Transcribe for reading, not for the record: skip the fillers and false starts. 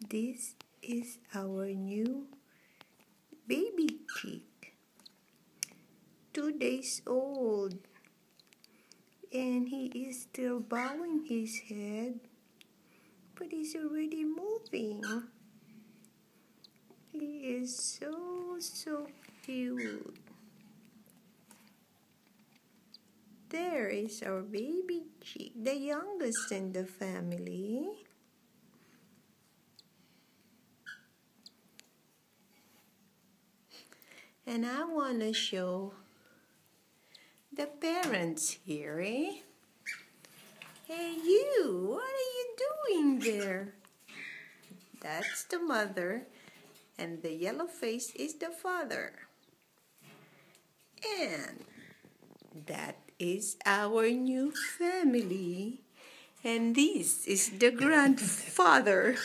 This is our new baby chick, 2 days old, and he is still bowing his head, but he's already moving. He is so cute. There is our baby chick, the youngest in the family. And I want to show the parents here, eh? Hey you, what are you doing there? That's the mother, and the yellow face is the father. And that is our new family. And this is the grandfather.